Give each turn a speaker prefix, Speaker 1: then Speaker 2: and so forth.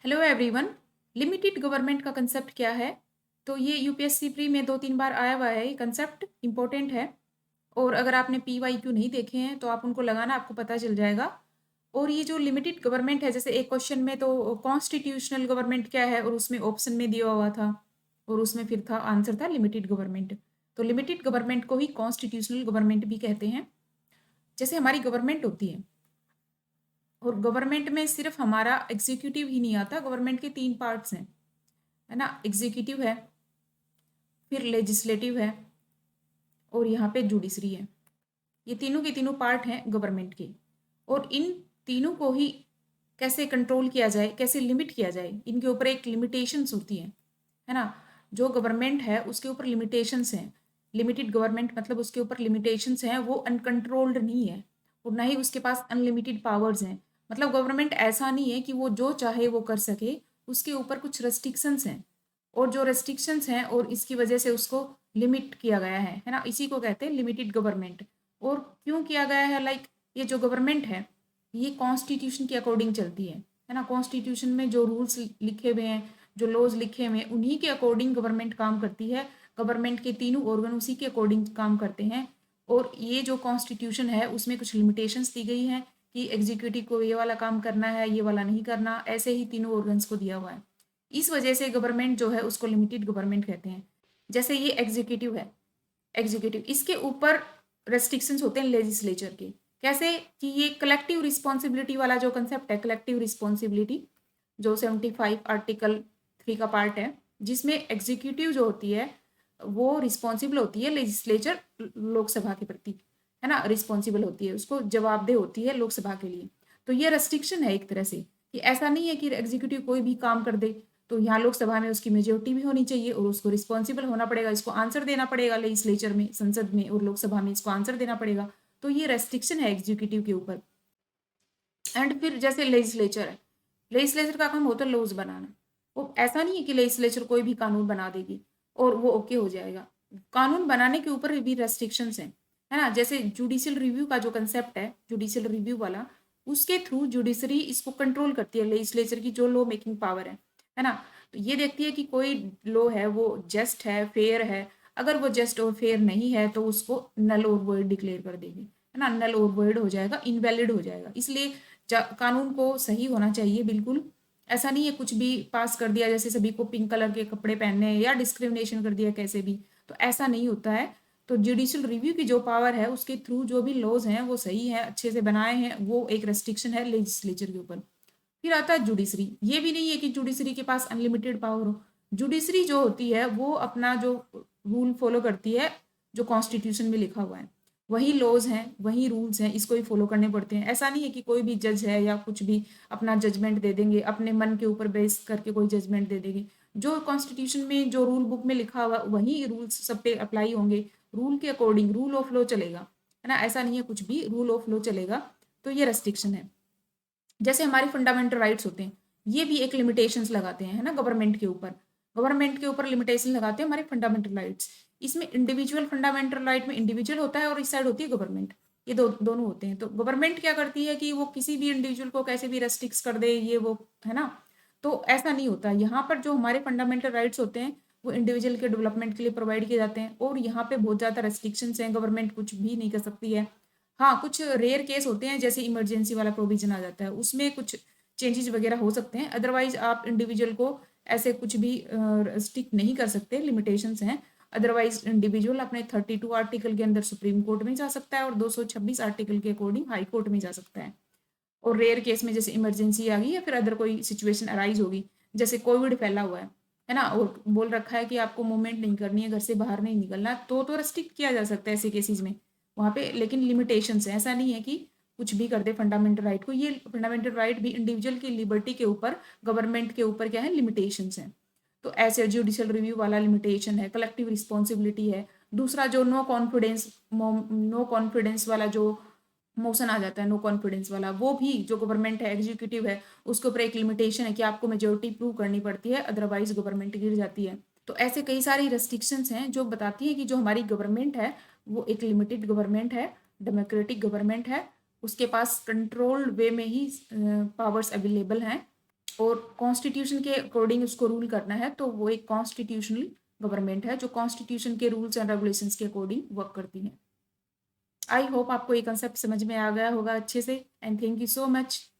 Speaker 1: Hello everyone. Limited government का concept क्या है? तो ये यूपीएससी प्री में 2-3 बार आया हुआ है। ये कंसेप्ट इम्पोर्टेंट है और अगर आपने पीवाईक्यू नहीं देखे हैं तो आप उनको लगाना, आपको पता चल जाएगा। और ये जो लिमिटेड गवर्नमेंट है, जैसे एक क्वेश्चन में तो कॉन्स्टिट्यूशनल गवर्नमेंट क्या है और उसमें ऑप्शन में दिया हुआ था और उसमें फिर था आंसर था लिमिटेड गवर्नमेंट। तो लिमिटेड गवर्नमेंट को ही कॉन्स्टिट्यूशनल गवर्नमेंट भी कहते हैं। जैसे हमारी गवर्नमेंट होती है और गवर्नमेंट में सिर्फ हमारा एग्जीक्यूटिव ही नहीं आता, गवर्नमेंट के 3 पार्ट्स हैं, है ना। एग्जीक्यूटिव है, फिर लेजिस्लेटिव है और यहाँ पे जुडिशरी है। ये तीनों के तीनों पार्ट हैं गवर्नमेंट के। और इन तीनों को ही कैसे कंट्रोल किया जाए, कैसे लिमिट किया जाए, इनके ऊपर एक लिमिटेशंस होती है ना। जो गवर्नमेंट है उसके ऊपर लिमिटेशंस हैं। लिमिटेड गवर्नमेंट मतलब उसके ऊपर लिमिटेशंस हैं, वो अनकंट्रोल्ड नहीं है और ना ही उसके पास अनलिमिटेड पावर्स हैं। मतलब गवर्नमेंट ऐसा नहीं है कि वो जो चाहे वो कर सके, उसके ऊपर कुछ रेस्ट्रिक्शंस हैं और जो रेस्ट्रिक्शंस हैं और इसकी वजह से उसको लिमिट किया गया है ना। इसी को कहते हैं लिमिटेड गवर्नमेंट। और क्यों किया गया है? लाइक ये जो गवर्नमेंट है ये कॉन्स्टिट्यूशन के अकॉर्डिंग चलती है ना। कॉन्स्टिट्यूशन में जो रूल्स लिखे हुए हैं, जो लॉज लिखे हुए हैं, उन्हीं के अकॉर्डिंग गवर्नमेंट काम करती है। गवर्नमेंट के तीनों ऑर्गन उसी के अकॉर्डिंग काम करते हैं। और ये जो कॉन्स्टिट्यूशन है उसमें कुछ लिमिटेशंस दी गई हैं कि एग्जीक्यूटिव को ये वाला काम करना है, ये वाला नहीं करना, ऐसे ही तीनों ऑर्गन्स को दिया हुआ है। इस वजह से गवर्नमेंट जो है उसको लिमिटेड गवर्नमेंट कहते हैं। जैसे ये एग्जीक्यूटिव है, एग्जीक्यूटिव इसके ऊपर रेस्ट्रिक्शंस होते हैं लेजिस्लेचर के। कैसे? कि ये कलेक्टिव रिस्पॉन्सिबिलिटी वाला जो कंसेप्ट है, कलेक्टिव रिस्पॉन्सिबिलिटी, जो 75 आर्टिकल 3 का पार्ट है, जिसमें एग्जीक्यूटिव जो होती है वो रिस्पॉन्सिबल होती है लेजिस्लेचर, लोकसभा के प्रति, है ना, रिस्पॉन्सिबल होती है, उसको जवाबदेह होती है लोकसभा के लिए। तो ये रेस्ट्रिक्शन है एक तरह से कि ऐसा नहीं है कि एग्जीक्यूटिव कोई भी काम कर दे। तो यहाँ लोकसभा में उसकी मेजोरिटी भी होनी चाहिए और उसको रिस्पॉन्सिबल होना पड़ेगा, इसको आंसर देना पड़ेगा लेजिस्लेचर में, संसद में और लोकसभा में इसको आंसर देना पड़ेगा। तो ये रेस्ट्रिक्शन है एग्जीक्यूटिव के ऊपर। एंड फिर जैसे लेजिस्लेचर है, लेजिस्लेचर का काम होता है लॉज बनाना। वो ऐसा नहीं है कि लेजिस्लेचर कोई भी कानून बना देगी और वो ओके हो जाएगा। कानून बनाने के ऊपर भी रेस्ट्रिक्शंस हैं, है ना। जैसे जुडिशियल रिव्यू का जो कंसेप्ट है, जुडिशियल रिव्यू वाला, उसके थ्रू जुडिशरी इसको कंट्रोल करती है, लेजिस्लेचर की जो लॉ मेकिंग पावर है ना। तो ये देखती है कि कोई लॉ है वो जस्ट है, फेयर है। अगर वो जस्ट और फेयर नहीं है तो उसको नल और वॉइड डिक्लेयर कर देगी, है ना। नल और वॉइड हो जाएगा, इनवैलिड हो जाएगा। इसलिए कानून को सही होना चाहिए बिल्कुल। ऐसा नहीं है कुछ भी पास कर दिया, जैसे सभी को पिंक कलर के कपड़े पहनने हैं या डिस्क्रिमिनेशन कर दिया कैसे भी, तो ऐसा नहीं होता है। तो जुडिशियल रिव्यू की जो पावर है उसके थ्रू जो भी लॉज हैं वो सही है, अच्छे से बनाए हैं, वो एक रेस्ट्रिक्शन है लेजिस्लेचर के ऊपर। फिर आता है जुडिशरी। ये भी नहीं है कि जुडिशरी के पास अनलिमिटेड पावर हो। जुडिशरी जो होती है वो अपना जो रूल फॉलो करती है, जो कॉन्स्टिट्यूशन में लिखा हुआ है, वही लॉज हैं, वही रूल्स हैं, इसको ही फॉलो करने पड़ते हैं। ऐसा नहीं है कि कोई भी जज है या कुछ भी अपना जजमेंट दे देंगे, अपने मन के ऊपर बेस करके कोई जजमेंट दे देंगे। जो कॉन्स्टिट्यूशन में, जो रूल बुक में लिखा हुआ वही रूल्स सब पे अप्लाई होंगे। रूल के अकॉर्डिंग रूल ऑफ लॉ चलेगा, है ना। ऐसा नहीं है कुछ भी, रूल ऑफ लॉ चलेगा। तो ये रेस्ट्रिक्शन है। जैसे हमारे फंडामेंटल राइट्स होते हैं, ये भी एक लिमिटेशंस लगाते हैं, है ना, गवर्नमेंट के ऊपर। गवर्नमेंट के ऊपर लिमिटेशन लगाते हैं हमारे फंडामेंटल राइट्स। इसमें इंडिविजुअल फंडामेंटल राइट में इंडिविजुअल होता है और इस साइड होती है गवर्नमेंट। ये दोनों होते हैं। तो गवर्नमेंट क्या करती है कि वो किसी भी इंडिविजुअल को कैसे भी रेस्ट्रिक्ट कर दे, ये वो, है ना। तो ऐसा नहीं होता। यहाँ पर जो हमारे फंडामेंटल राइट्स होते हैं वो इंडिविजुअल के डेवलपमेंट के लिए प्रोवाइड किए जाते हैं और यहाँ पे बहुत ज़्यादा रेस्ट्रिक्शंस हैं, गवर्नमेंट कुछ भी नहीं कर सकती है। हाँ, कुछ रेयर केस होते हैं, जैसे इमरजेंसी वाला प्रोविजन आ जाता है, उसमें कुछ चेंजेस वगैरह हो सकते हैं। अदरवाइज आप इंडिविजुअल को ऐसे कुछ भी स्टिक नहीं कर सकते, लिमिटेशंस हैं। अदरवाइज इंडिविजुअल अपने 32 आर्टिकल के अंदर सुप्रीम कोर्ट में जा सकता है और 226 आर्टिकल के अकॉर्डिंग हाई कोर्ट में जा सकता है। और रेयर केस में जैसे इमरजेंसी आ गई या फिर अदर कोई सिचुएशन अराइज होगी, जैसे कोविड फैला हुआ है ना, और बोल रखा है कि आपको मूवमेंट नहीं करनी है, घर से बाहर नहीं निकलना, तो रेस्ट्रिक्ट किया जा सकता है ऐसे केसेस में वहाँ पे। लेकिन लिमिटेशंस है, ऐसा नहीं है कि कुछ भी कर दे फंडामेंटल राइट को। ये फंडामेंटल राइट भी इंडिविजुअल की लिबर्टी के ऊपर, गवर्नमेंट के ऊपर क्या है, लिमिटेशंस हैं। तो ऐसे जुडिशियल रिव्यू वाला लिमिटेशन है, कलेक्टिव रिस्पॉन्सिबिलिटी है। दूसरा जो नो कॉन्फिडेंस वाला जो मोशन आ जाता है, नो कॉन्फिडेंस वाला, वो भी जो गवर्नमेंट है, एग्जीक्यूटिव है, उसके ऊपर एक लिमिटेशन है कि आपको मेजोरिटी प्रूव करनी पड़ती है, अदरवाइज गवर्नमेंट गिर जाती है। तो ऐसे कई सारी रेस्ट्रिक्शंस हैं जो बताती है कि जो हमारी गवर्नमेंट है वो एक लिमिटेड गवर्नमेंट है, डेमोक्रेटिक गवर्नमेंट है, उसके पास कंट्रोल्ड वे में ही पावर्स अवेलेबल हैं और कॉन्स्टिट्यूशन के अकॉर्डिंग उसको रूल करना है, तो वो एक कॉन्स्टिट्यूशनल गवर्नमेंट है जो कॉन्स्टिट्यूशन के रूल्स एंड रेगुलेशंस के अकॉर्डिंग वर्क करती है। आई होप आपको ये कंसेप्ट समझ में आ गया होगा अच्छे से, and thank you so much.